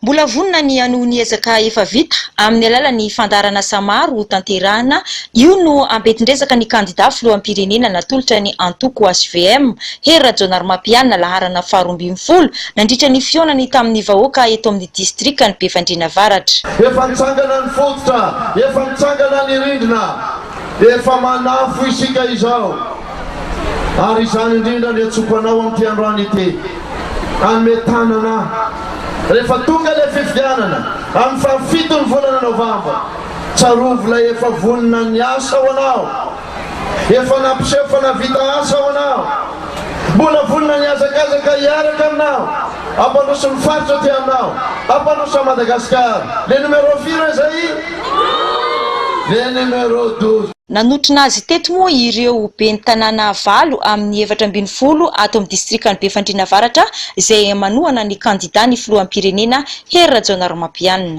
Mbola vonona ny anohony ezaka efa vita amin'ny alalan'ny fandarana samaro tanterahana. Io no ampetin-dresaka ny kandida filoham-pirenena natolotra ny antoko HVM Hera Rajaonarimampianina laharana 12 nandritra ny fionany tamin'ny vahoaka eto amin'ny distrikany Befandriana Avaratra. Efa mitsangana ny fototra, efa mitsangana ny rindrina, efa manafo isika izao. Ary izany indrindra ny atsopanao amin'ny androany ity. Anome tanana rehefa tonga ilay fifidianana amin'ny fafitony volana Novambra, tsarovo ilay efa vonona ny asa ho anao, efa nampiseho fa navita asa ho anao, mbola vonona ny azakazaka hiaraka aminao, ampandroso ny faritra ty aminao, ampandroso a Madagasikara. Le numéro 4 izay, le numéro 12. Nanotrina azy teto moa ireo ben'ny tanàna 9 amin'ny 410 ato amin'ny distrikany Befandriana Avaratra izay manohana ny kandida ny filoham-pirenena Hera Rajaonarimampianina.